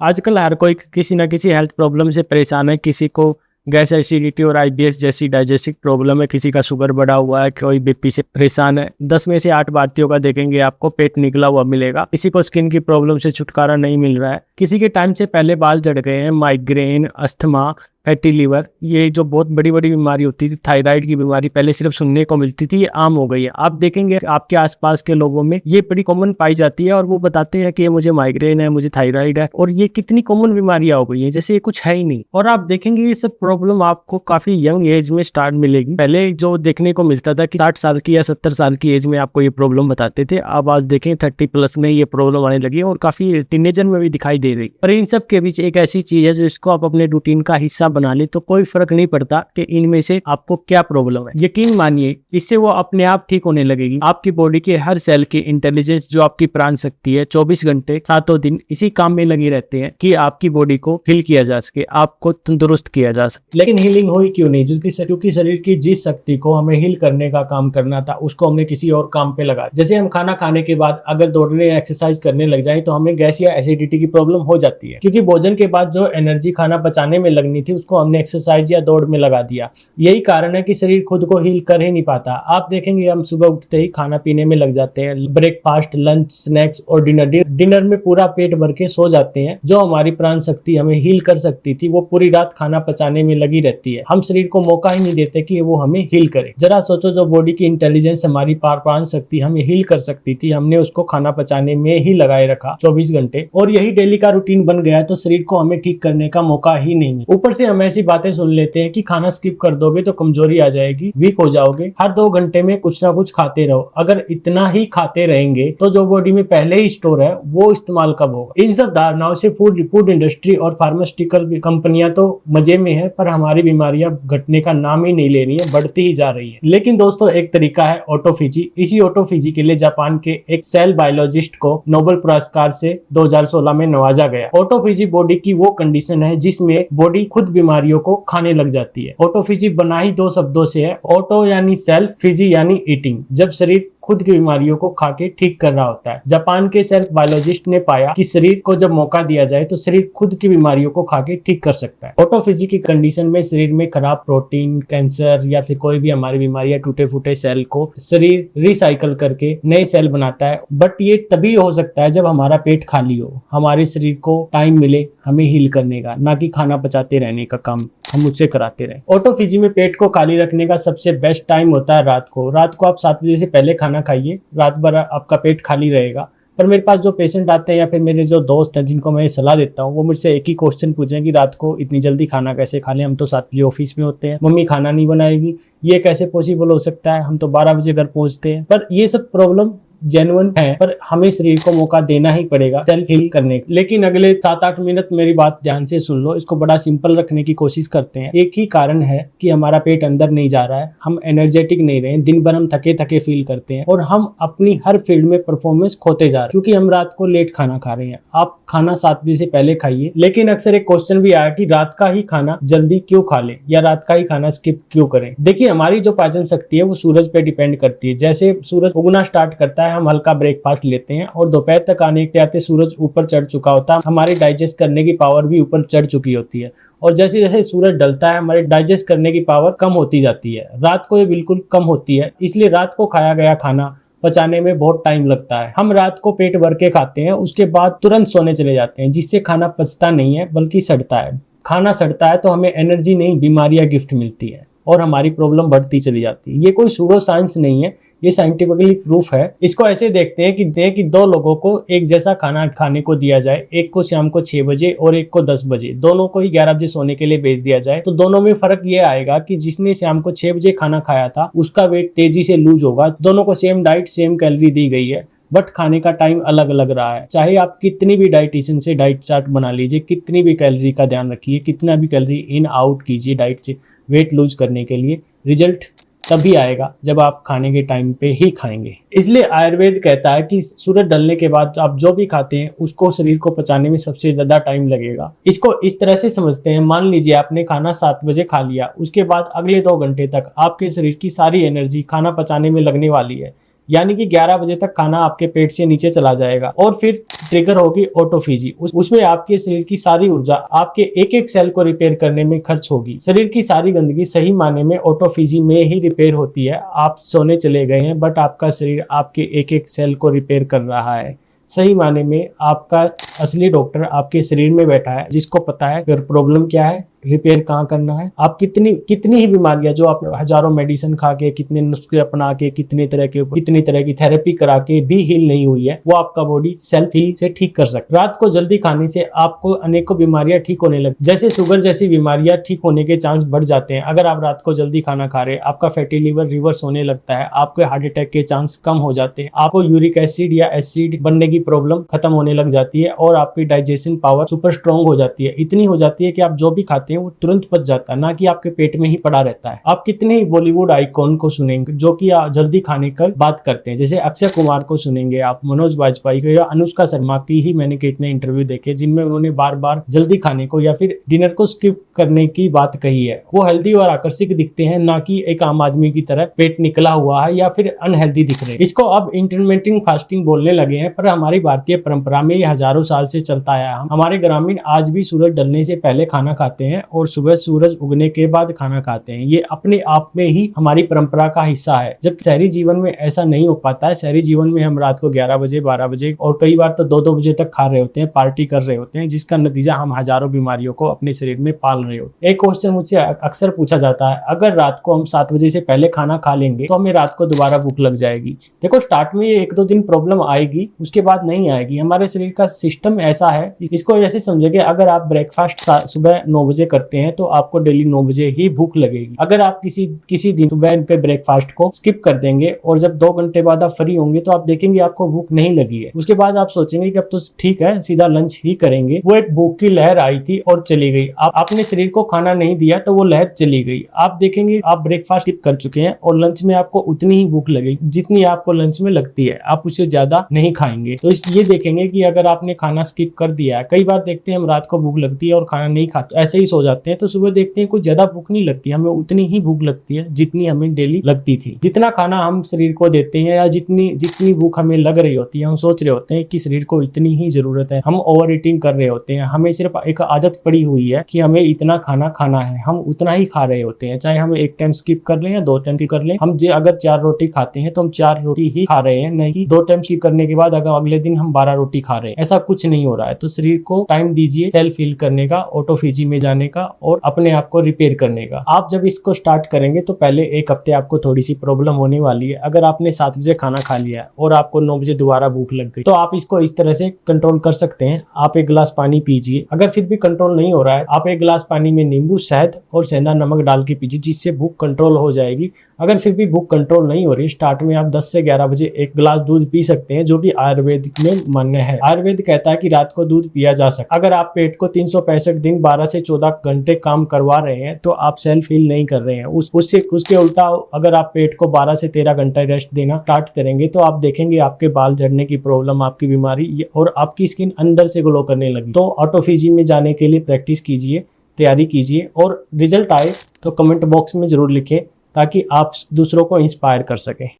आजकल हर कोई किसी न किसी हेल्थ प्रॉब्लम से परेशान है। किसी को गैस एसिडिटी और आईबीएस जैसी डाइजेस्टिव प्रॉब्लम है, किसी का शुगर बढ़ा हुआ है, कोई बीपी से परेशान है। 10 में से 8 भारतीयों का देखेंगे आपको पेट निकला हुआ मिलेगा। किसी को स्किन की प्रॉब्लम से छुटकारा नहीं मिल रहा है, किसी के टाइम से पहले बाल झड़ गए हैं, माइग्रेन, अस्थमा, फैटी लीवर, ये जो बहुत बड़ी बड़ी बीमारी होती थी, थायराइड की बीमारी पहले सिर्फ सुनने को मिलती थी, ये आम हो गई है। आप देखेंगे आपके आसपास के लोगों में ये बड़ी कॉमन पाई जाती है और वो बताते हैं कि ये मुझे माइग्रेन है, मुझे थायराइड है, और ये कितनी कॉमन बीमारियां हो गई है जैसे ये कुछ है ही नहीं। और आप देखेंगे ये सब प्रॉब्लम आपको काफी यंग एज में स्टार्ट मिलेगी। पहले जो देखने को मिलता था कि 60 साल की या 70 साल की एज में आपको ये प्रॉब्लम बताते थे, अब आज देखें 30+ में ये प्रॉब्लम आने लगी है और काफी टीनेजर में भी दिखाई दे रही है। पर इन सब के बीच एक ऐसी चीज है जो इसको आप अपने रूटीन का हिस्सा बना ले तो कोई फर्क नहीं पड़ता कि इनमें से आपको क्या प्रॉब्लम है। यकीन मानिए इससे वो अपने आप ठीक होने लगेगी। आपकी बॉडी के हर सेल की इंटेलिजेंस, जो आपकी प्राण शक्ति है, 24 घंटे 7 दिन इसी काम में लगे रहते हैं कि आपकी बॉडी को हील किया जा सके, आपको तंदुरुस्त किया जा सके। लेकिन हीलिंग हुई क्यों नहीं? क्योंकि शरीर की जिस शक्ति को हमें हील करने का काम करना था उसको हमने किसी और काम पे लगा। जैसे हम खाना खाने के बाद अगर दौड़ने या एक्सरसाइज करने लग जाए तो हमें गैस या एसिडिटी की प्रॉब्लम हो जाती है, क्योंकि भोजन के बाद जो एनर्जी खाना पचाने में लगनी थी उसको हमने एक्सरसाइज या दौड़ में लगा दिया। यही कारण है कि शरीर खुद को हील कर ही नहीं पाता। आप देखेंगे हम सुबह उठते ही खाना पीने में लग जाते हैं, ब्रेकफास्ट, लंच, स्नैक्स और डिनर में पूरा पेट भर के सो जाते हैं। जो हमारी प्राण शक्ति हमें हील कर सकती थी वो पूरी रात खाना पचाने में लगी रहती है। हम शरीर को मौका ही नहीं देते कि वो हमें हील करे। जरा सोचो, जो बॉडी की इंटेलिजेंस, हमारी प्राण शक्ति हमें हील कर सकती थी, हमने उसको खाना पचाने में ही लगाए रखा 24 घंटे, और यही डेली का रूटीन बन गया तो शरीर को हमें ठीक करने का मौका ही नहीं है। ऊपर से हम ऐसी बातें सुन लेते हैं कि खाना स्किप कर दोगे तो कमजोरी आ जाएगी, वीक हो जाओगे, हर 2 घंटे में कुछ ना कुछ खाते रहो। अगर इतना ही खाते रहेंगे तो जो बॉडी में पहले ही स्टोर है वो इस्तेमाल कब होगा? इन सब धारणाओं से फूड इंडस्ट्री और फार्मास्यूटिकल कंपनियां तो मजे में है, पर हमारी बीमारियां घटने का नाम ही नहीं ले रही है, बढ़ती ही जा रही है। लेकिन दोस्तों, एक तरीका है ऑटोफेजी। इसी ऑटोफेजी के लिए जापान के एक सेल बायोलॉजिस्ट को नोबेल पुरस्कार से 2016 में नवाजा गया। ऑटोफेजी बॉडी की वो कंडीशन है जिसमें बॉडी खुद बीमारियों को खाने लग जाती है। ऑटोफेजी बना ही 2 शब्दों से है, ऑटो यानी सेल्फ, फिजी यानी ईटिंग, जब शरीर खुद की बीमारियों को खा के ठीक कर रहा होता है। जापान के सेल्फ बायोलॉजिस्ट ने पाया कि शरीर को जब मौका दिया जाए तो शरीर खुद की बीमारियों को खा के ठीक कर सकता है। ऑटोफेजी की कंडीशन में शरीर में खराब प्रोटीन, कैंसर या फिर कोई भी हमारी बीमारी या टूटे फूटे सेल को शरीर रिसाइकल करके नए सेल बनाता है। बट ये तभी हो सकता है जब हमारा पेट खाली हो, हमारे शरीर को टाइम मिले हमें हील करने का, ना कि खाना पचाते रहने का काम हम मुझसे कराते रहे। ऑटोफेजी में पेट को खाली रखने का सबसे बेस्ट टाइम होता है रात को। रात को आप 7 बजे से पहले खाना खाइए, रात भर आपका पेट खाली रहेगा। पर मेरे पास जो पेशेंट आते हैं या फिर मेरे जो दोस्त हैं जिनको मैं सलाह देता हूँ, वो मुझसे एक ही क्वेश्चन पूछें कि रात को इतनी जल्दी खाना कैसे खा लें, हम तो 7 बजे ऑफिस में होते हैं, मम्मी खाना नहीं बनाएगी, ये कैसे पॉसिबल हो सकता है, हम तो 12 बजे घर पहुंचते हैं। पर ये सब प्रॉब्लम जेन्युइन है, पर हमें शरीर को मौका देना ही पड़ेगा सेल्फ हील करने का। लेकिन अगले 7-8 मिनट मेरी बात ध्यान से सुन लो, इसको बड़ा सिंपल रखने की कोशिश करते हैं। एक ही कारण है कि हमारा पेट अंदर नहीं जा रहा है, हम एनर्जेटिक नहीं रहे, दिन भर हम थके थके फील करते हैं और हम अपनी हर फील्ड में परफॉर्मेंस खोते जा रहे हैं क्योंकि हम रात को लेट खाना खा रहे हैं। आप खाना 7 बजे से पहले खाइए। लेकिन अक्सर एक क्वेश्चन भी आया कि रात का ही खाना जल्दी क्यों खा ले या रात का ही खाना स्किप क्यों करें। देखिए, हमारी जो पाचन शक्ति है वो सूरज पे डिपेंड करती है। जैसे सूरज उगना स्टार्ट करता है, हम हल्का ब्रेकफास्ट लेते हैं और दोपहर तक आने के आते सूरज ऊपर चढ़ चुका होता है, हमारी डाइजेस्ट करने की पावर भी ऊपर चढ़ चुकी होती है। और जैसे जैसे सूरज ढलता है हमारे डाइजेस्ट करने की पावर कम होती जाती है। रात को ये बिल्कुल कम होती है, इसलिए रात को खाया गया खाना पचाने में बहुत टाइम लगता है। हम रात को पेट भर के खाते हैं, उसके बाद तुरंत सोने चले जाते हैं, जिससे खाना पचता नहीं है बल्कि सड़ता है। खाना सड़ता है तो हमें एनर्जी नहीं, बीमारियां गिफ्ट मिलती है और हमारी प्रॉब्लम बढ़ती चली जाती है। ये कोई सूडो साइंस नहीं है, ये साइंटिफिकली प्रूफ है। इसको ऐसे देखते हैं कि 2 लोगों को एक जैसा खाना खाने को दिया जाए, एक को शाम को 6 बजे और एक को 10 बजे, दोनों को ही 11 बजे सोने के लिए भेज दिया जाए, तो दोनों में फर्क ये आएगा कि जिसने शाम को 6 बजे खाना खाया था उसका वेट तेजी से लूज होगा। दोनों को सेम डाइट, सेम कैलोरी दी गई है, बट खाने का टाइम अलग अलग रहा है। चाहे आप कितनी भी डाइटिशियन से डाइट चार्ट बना लीजिए, कितनी भी कैलोरी का ध्यान रखिए, कितना भी कैलोरी इन आउट कीजिए डाइट से वेट लूज करने के लिए, रिजल्ट तभी आएगा जब आप खाने के टाइम पे ही खाएंगे। इसलिए आयुर्वेद कहता है कि सूरज ढलने के बाद आप जो भी खाते हैं उसको शरीर को पचाने में सबसे ज्यादा टाइम लगेगा। इसको इस तरह से समझते हैं, मान लीजिए आपने खाना 7 बजे खा लिया, उसके बाद अगले 2 घंटे तक आपके शरीर की सारी एनर्जी खाना पचाने में लगने वाली है। यानी कि 11 बजे तक खाना आपके पेट से नीचे चला जाएगा। और फिर ट्रिगर होगी ऑटोफेजी, उसमें आपके शरीर की सारी ऊर्जा आपके एक एक सेल को रिपेयर करने में खर्च होगी। शरीर की सारी गंदगी सही मायने में ऑटोफेजी में ही रिपेयर होती है। आप सोने चले गए हैं बट आपका शरीर आपके एक एक सेल को रिपेयर कर रहा है। सही मायने में आपका असली डॉक्टर आपके शरीर में बैठा है, जिसको पता है कि प्रॉब्लम क्या है, रिपेयर कहाँ करना है। आप कितनी ही बीमारियां जो आप हजारों मेडिसिन खा के, कितने नुस्खे अपना के, कितनी तरह की थेरेपी करा के भी हील नहीं हुई है, वो आपका बॉडी सेल्फ ही से ठीक कर सकता है। रात को जल्दी खाने से आपको अनेकों बीमारियां ठीक होने लग, जैसे शुगर जैसी बीमारियां ठीक होने के चांस बढ़ जाते हैं। अगर आप रात को जल्दी खाना खा रहे हैं, आपका फैटी लिवर रिवर्स होने लगता है, आपके हार्ट अटैक के चांस कम हो जाते हैं, आपको यूरिक एसिड या एसिड बनने की प्रॉब्लम खत्म होने लग जाती है और आपकी डाइजेशन पावर सुपर स्ट्रॉन्ग हो जाती है। इतनी हो जाती है कि आप जो भी खाते हैं वो तुरंत पच जाता है, ना कि आपके पेट में ही पड़ा रहता है। आप कितने ही बॉलीवुड आइकॉन को सुनेंगे जो कि जल्दी खाने का बात करते हैं, जैसे अक्षय कुमार को सुनेंगे आप, मनोज वाजपेयी को या अनुष्का शर्मा की ही मैंने कितने इंटरव्यू देखे जिनमें उन्होंने बार बार जल्दी खाने को या फिर डिनर को स्किप करने की बात कही है। वो हेल्दी और आकर्षक दिखते हैं, ना कि एक आम आदमी की तरह पेट निकला हुआ है या फिर अनहेल्दी दिख रहे हैं। इसको अब इंटरमिटेंट फास्टिंग बोलने लगे हैं, पर हमारी भारतीय परंपरा में ये हजारों साल से चलता आया है। हमारे ग्रामीण आज भी सूरज ढलने से पहले खाना खाते हैं और सुबह सूरज उगने के बाद खाना खाते हैं। ये अपने आप में ही हमारी परंपरा का हिस्सा है। जब शहरी जीवन में ऐसा नहीं हो पाता है, शहरी जीवन में हम रात को 11 बजे 12 बजे और कई बार तो 2-2 बजे तक खा रहे होते हैं, पार्टी कर रहे होते हैं, जिसका नतीजा हम हजारों बीमारियों को अपने शरीर में पाल रहे होते हैं। एक क्वेश्चन मुझसे अक्सर पूछा जाता है, अगर रात को हम 7 बजे से पहले खाना खा लेंगे तो हमें रात को दोबारा भूख लग जाएगी। देखो, स्टार्ट में ये 1-2 दिन प्रॉब्लम आएगी, उसके बाद नहीं आएगी। हमारे शरीर का सिस्टम ऐसा है, इसको ऐसे समझिए कि अगर आप ब्रेकफास्ट सुबह 9 बजे करते हैं तो आपको डेली 9 बजे ही भूख लगेगी। अगर आप किसी दिन सुबह के ब्रेकफास्ट को स्किप कर देंगे और जब 2 घंटे बाद आप फ्री होंगे तो आप देखेंगे आपको भूख नहीं लगी है। उसके बाद आप सोचेंगे कि अब तो ठीक है, सीधा लंच ही करेंगे। वो एक भूख की लहर आई थी और चली गई। आपने शरीर को खाना नहीं दिया तो वो लहर चली गई। आप देखेंगे आप ब्रेकफास्ट स्किप कर चुके हैं और लंच में आपको उतनी ही भूख लगेगी जितनी आपको लंच में लगती है, आप उससे ज्यादा नहीं खाएंगे। तो ये देखेंगे कि अगर आपने खाना स्किप कर दिया है, कई बार देखते हैं हम रात को भूख लगती है और खाना नहीं खाते, ऐसे ही सो जाते हैं, तो सुबह देखते हैं कुछ ज्यादा भूख नहीं लगती, हमें उतनी ही भूख लगती है जितनी हमें डेली लगती थी। जितना खाना हम शरीर को देते हैं या जितनी भूख हमें लग रही होती है, हम सोच रहे होते हैं कि शरीर को इतनी ही जरूरत है, हम ओवर ईटिंग कर रहे होते हैं। हमें सिर्फ एक आदत पड़ी हुई है कि हमें इतना खाना खाना है, हम उतना ही खा रहे होते हैं, चाहे हम 1 टाइम स्किप कर लें या 2 टाइम कर लें। हम अगर 4 रोटी खाते हैं तो हम 4 रोटी ही खा रहे हैं, नहीं कि 2 टाइम स्किप करने के बाद अगर अगले दिन हम 12 रोटी खा रहे हैं। ऐसा कुछ नहीं हो रहा है। तो शरीर को टाइम दीजिए सेल्फ हील करने का, ऑटोफेजी में जाने का और अपने आप को रिपेयर करने का। आप जब इसको स्टार्ट करेंगे तो पहले 1 हफ्ते आपको थोड़ी सी प्रॉब्लम होने वाली है। अगर आपने 7 बजे खाना खा लिया और आपको 9 बजे दोबारा भूख लग गई तो आप इसको इस तरह से कंट्रोल कर सकते हैं। आप 1 गिलास पानी पीजिए। अगर फिर भी कंट्रोल नहीं हो रहा है, आप 1 गिलास पानी में नींबू, शहद और सेंधा नमक डाल के पीजिए, जिससे भूख कंट्रोल हो जाएगी। अगर फिर भी भूख कंट्रोल नहीं हो रही, स्टार्ट में आप 10 से 11 बजे 1 गिलास दूध पी सकते हैं, जो कि आयुर्वेद में मान्य है। आयुर्वेद कहता है कि रात को दूध पिया जा सकता है। अगर आप पेट को 365 दिन 12 से 14 घंटे काम करवा रहे हैं तो आप सेल्फ हील नहीं कर रहे हैं। उसके उल्टा अगर आप पेट को 12 से 13 घंटे रेस्ट देना स्टार्ट करेंगे तो आप देखेंगे आपके बाल झड़ने की प्रॉब्लम, आपकी बीमारी और आपकी स्किन अंदर से ग्लो करने लगी। तो ऑटोफेजी में जाने के लिए प्रैक्टिस कीजिए, तैयारी कीजिए और रिजल्ट आए तो कमेंट बॉक्स में जरूर लिखें ताकि आप दूसरों को इंस्पायर कर सकें।